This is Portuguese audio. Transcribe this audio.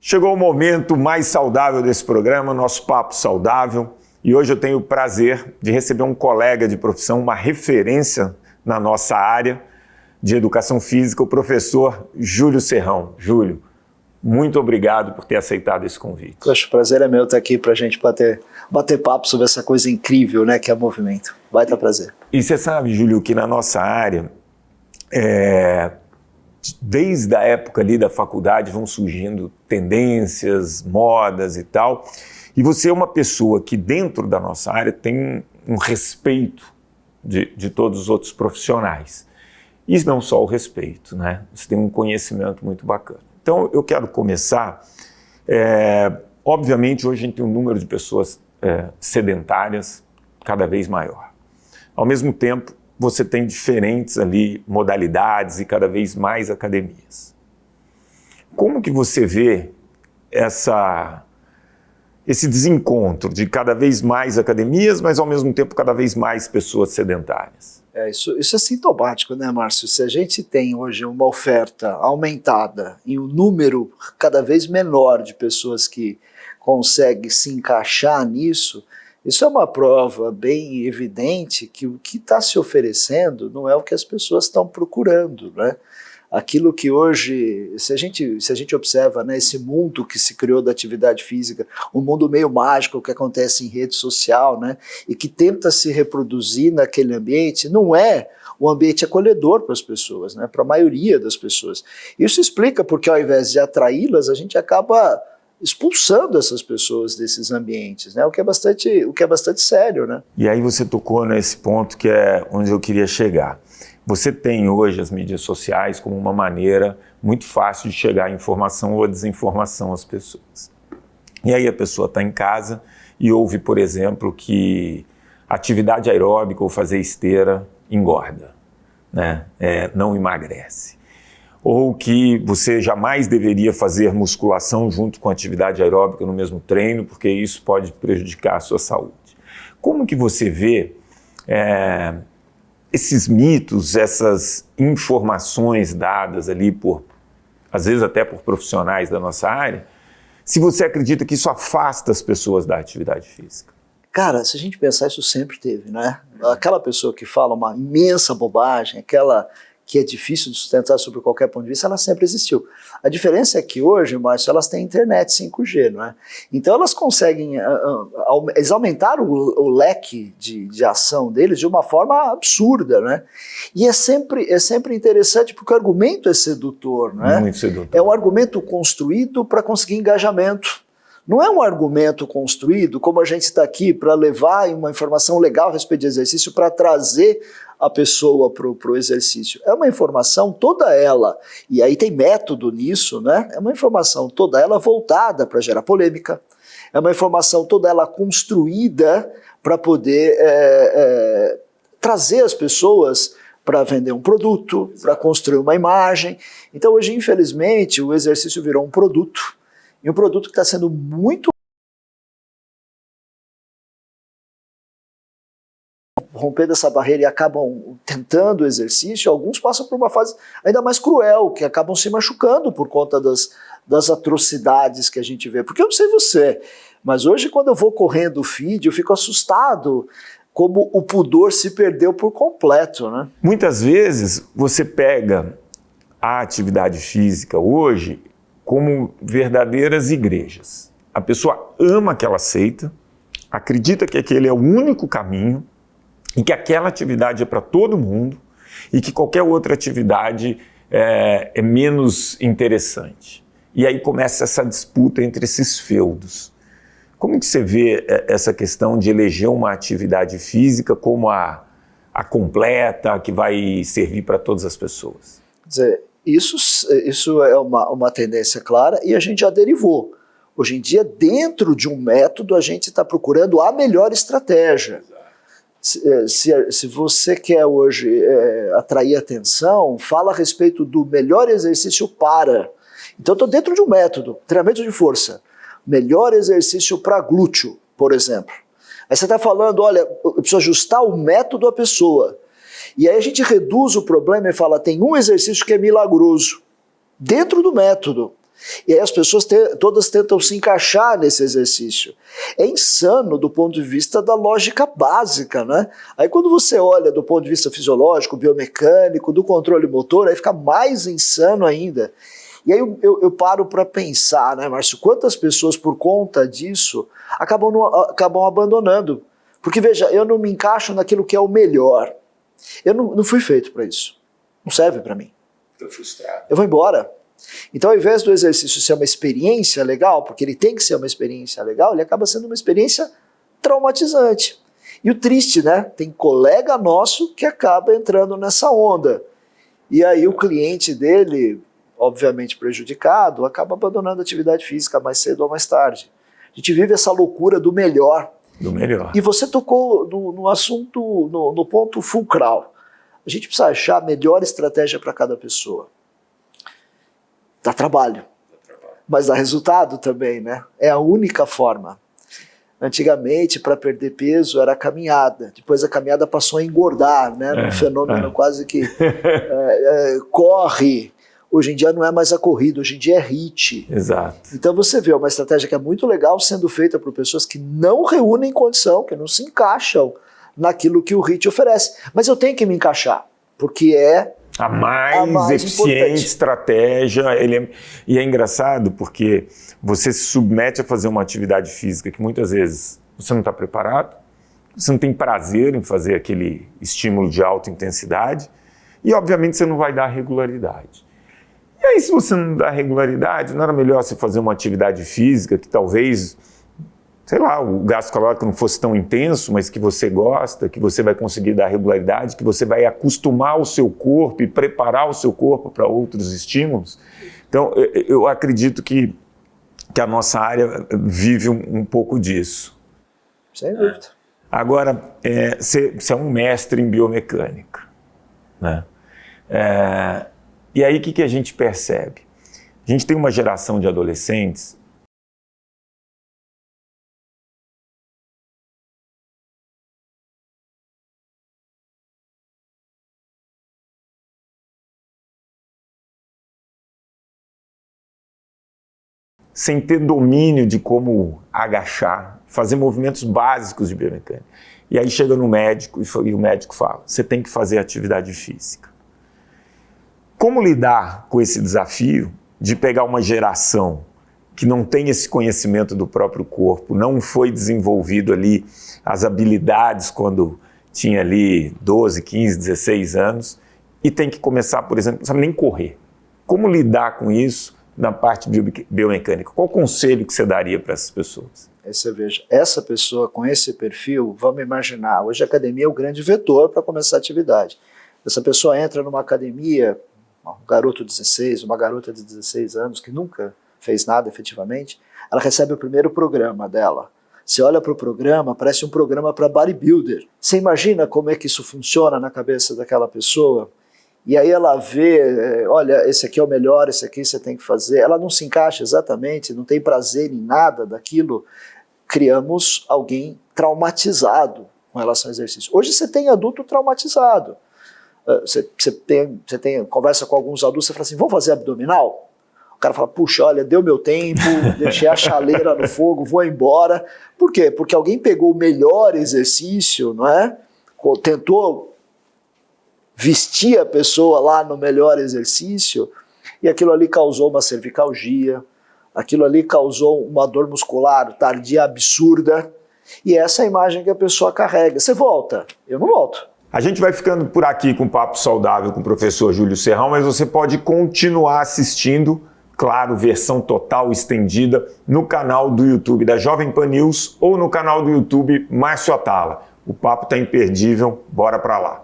Chegou o momento mais saudável desse programa, nosso Papo Saudável. E hoje eu tenho o prazer de receber um colega de profissão, uma referência na nossa área de educação física, o professor Júlio Serrão. Júlio, muito obrigado por ter aceitado esse convite. Poxa, o prazer é meu estar aqui para a gente bater papo sobre essa coisa incrível, né, que é movimento. Vai dar prazer. E você sabe, Júlio, que na nossa área, desde a época ali da faculdade vão surgindo tendências, modas e tal, e você é uma pessoa que dentro da nossa área tem um respeito de todos os outros profissionais. E não só o respeito, né? Você tem um conhecimento muito bacana. Então eu quero começar, obviamente hoje a gente tem um número de pessoas sedentárias cada vez maior. Ao mesmo tempo, você tem diferentes ali modalidades e cada vez mais academias. Como que você vê esse desencontro de cada vez mais academias, mas ao mesmo tempo cada vez mais pessoas sedentárias? Isso é sintomático, né, Márcio? Se a gente tem hoje uma oferta aumentada e um número cada vez menor de pessoas que conseguem se encaixar nisso, isso é uma prova bem evidente que o que está se oferecendo não é o que as pessoas estão procurando, né? Aquilo que hoje, se a gente observa, né, esse mundo que se criou da atividade física, um mundo meio mágico que acontece em rede social, né, e que tenta se reproduzir naquele ambiente, não é um ambiente acolhedor para as pessoas, né, para a maioria das pessoas. Isso explica porque ao invés de atraí-las, a gente acaba expulsando essas pessoas desses ambientes, né, o que é bastante sério, né? E aí você tocou nesse ponto que é onde eu queria chegar. Você tem hoje as mídias sociais como uma maneira muito fácil de chegar à informação ou à desinformação às pessoas. E aí a pessoa está em casa e ouve, por exemplo, que atividade aeróbica ou fazer esteira engorda, né? Não emagrece. Ou que você jamais deveria fazer musculação junto com atividade aeróbica no mesmo treino, porque isso pode prejudicar a sua saúde. Como que você vê esses mitos, essas informações dadas ali às vezes até por profissionais da nossa área, se você acredita que isso afasta as pessoas da atividade física? Cara, se a gente pensar, isso sempre teve, né? Aquela pessoa que fala uma imensa bobagem, aquela que é difícil de sustentar sobre qualquer ponto de vista, ela sempre existiu. A diferença é que hoje, Márcio, elas têm internet 5G, não é? Então elas conseguem, eles aumentaram o leque de ação deles de uma forma absurda, né? E é sempre interessante porque o argumento é sedutor, não é? Muito sedutor. É um argumento construído para conseguir engajamento. Não é um argumento construído como a gente está aqui para levar uma informação legal a respeito de exercício, para trazer a pessoa para o exercício. É uma informação toda ela, e aí tem método nisso, né? É uma informação toda ela voltada para gerar polêmica, é uma informação toda ela construída para poder trazer as pessoas para vender um produto, para construir uma imagem. Então hoje, infelizmente, o exercício virou um produto, e um produto que está sendo muito romper dessa barreira e acabam tentando o exercício. Alguns passam por uma fase ainda mais cruel, que acabam se machucando por conta das atrocidades que a gente vê. Porque eu não sei você, mas hoje quando eu vou correndo o feed, eu fico assustado como o pudor se perdeu por completo, né? Muitas vezes você pega a atividade física hoje como verdadeiras igrejas. A pessoa ama aquela seita, acredita que aquele é o único caminho e que aquela atividade é para todo mundo e que qualquer outra atividade é menos interessante. E aí começa essa disputa entre esses feudos. Como que você vê essa questão de eleger uma atividade física como a completa, que vai servir para todas as pessoas? Quer dizer, isso é uma tendência clara e a gente já derivou. Hoje em dia, dentro de um método, a gente está procurando a melhor estratégia. Se você quer hoje atrair atenção, fala a respeito do melhor exercício para. Então, estou dentro de um método, treinamento de força. Melhor exercício para glúteo, por exemplo. Aí você está falando, olha, eu preciso ajustar o método à pessoa. E aí a gente reduz o problema e fala, tem um exercício que é milagroso, dentro do método. E aí as pessoas todas tentam se encaixar nesse exercício. É insano do ponto de vista da lógica básica, né? Aí quando você olha do ponto de vista fisiológico, biomecânico, do controle motor, aí fica mais insano ainda. E aí eu paro para pensar, né, Márcio, quantas pessoas por conta disso acabam abandonando. Porque veja, eu não me encaixo naquilo que é o melhor. Eu não fui feito para isso. Não serve para mim. Estou frustrado. Eu vou embora. Então, ao invés do exercício ser uma experiência legal, porque ele tem que ser uma experiência legal, ele acaba sendo uma experiência traumatizante. E o triste, né? Tem colega nosso que acaba entrando nessa onda. E aí o cliente dele, obviamente prejudicado, acaba abandonando a atividade física mais cedo ou mais tarde. A gente vive essa loucura do melhor. Do melhor. E você tocou no assunto, no ponto fulcral. A gente precisa achar a melhor estratégia para cada pessoa. Dá trabalho, mas dá resultado também, né? É a única forma. Antigamente, para perder peso, era a caminhada. Depois a caminhada passou a engordar, né? Um fenômeno quase que corre. Hoje em dia não é mais a corrida, hoje em dia é HIIT. Exato. Então você vê uma estratégia que é muito legal sendo feita por pessoas que não reúnem condição, que não se encaixam naquilo que o HIIT oferece. Mas eu tenho que me encaixar, porque é a mais eficiente importante. Estratégia. E é engraçado porque você se submete a fazer uma atividade física que muitas vezes você não está preparado, você não tem prazer em fazer aquele estímulo de alta intensidade e, obviamente, você não vai dar regularidade. E aí, se você não dá regularidade, não era melhor você fazer uma atividade física que talvez, sei lá, o gasto calórico não fosse tão intenso, mas que você gosta, que você vai conseguir dar regularidade, que você vai acostumar o seu corpo e preparar o seu corpo para outros estímulos. Então, eu acredito que a nossa área vive um pouco disso. Sem dúvida. Agora, você é um mestre em biomecânica, né? E aí, o que a gente percebe? A gente tem uma geração de adolescentes sem ter domínio de como agachar, fazer movimentos básicos de biomecânica. E aí chega no médico e o médico fala, você tem que fazer atividade física. Como lidar com esse desafio de pegar uma geração que não tem esse conhecimento do próprio corpo, não foi desenvolvido ali as habilidades quando tinha ali 12, 15, 16 anos e tem que começar, por exemplo, não sabe nem correr. Como lidar com isso na parte biomecânica? Qual o conselho que você daria para essas pessoas? Aí você veja, essa pessoa com esse perfil, vamos imaginar, hoje a academia é o grande vetor para começar a atividade. Essa pessoa entra numa academia, um garoto de 16, uma garota de 16 anos que nunca fez nada efetivamente, ela recebe o primeiro programa dela. Você olha para o programa, parece um programa para bodybuilder. Você imagina como é que isso funciona na cabeça daquela pessoa? E aí ela vê, olha, esse aqui é o melhor, esse aqui você tem que fazer. Ela não se encaixa exatamente, não tem prazer em nada daquilo. Criamos alguém traumatizado com relação ao exercício. Hoje você tem adulto traumatizado. Você conversa com alguns adultos, você fala assim, vamos fazer abdominal? O cara fala, puxa, olha, deu meu tempo, deixei a chaleira no fogo, vou embora. Por quê? Porque alguém pegou o melhor exercício, não é? Tentou vestir a pessoa lá no melhor exercício e aquilo ali causou uma cervicalgia, aquilo ali causou uma dor muscular tardia absurda e essa é a imagem que a pessoa carrega. Você volta? Eu não volto. A gente vai ficando por aqui com o Papo Saudável com o professor Júlio Serrão, mas você pode continuar assistindo, claro, versão total estendida, no canal do YouTube da Jovem Pan News ou no canal do YouTube Márcio Atala. O papo está imperdível, bora para lá.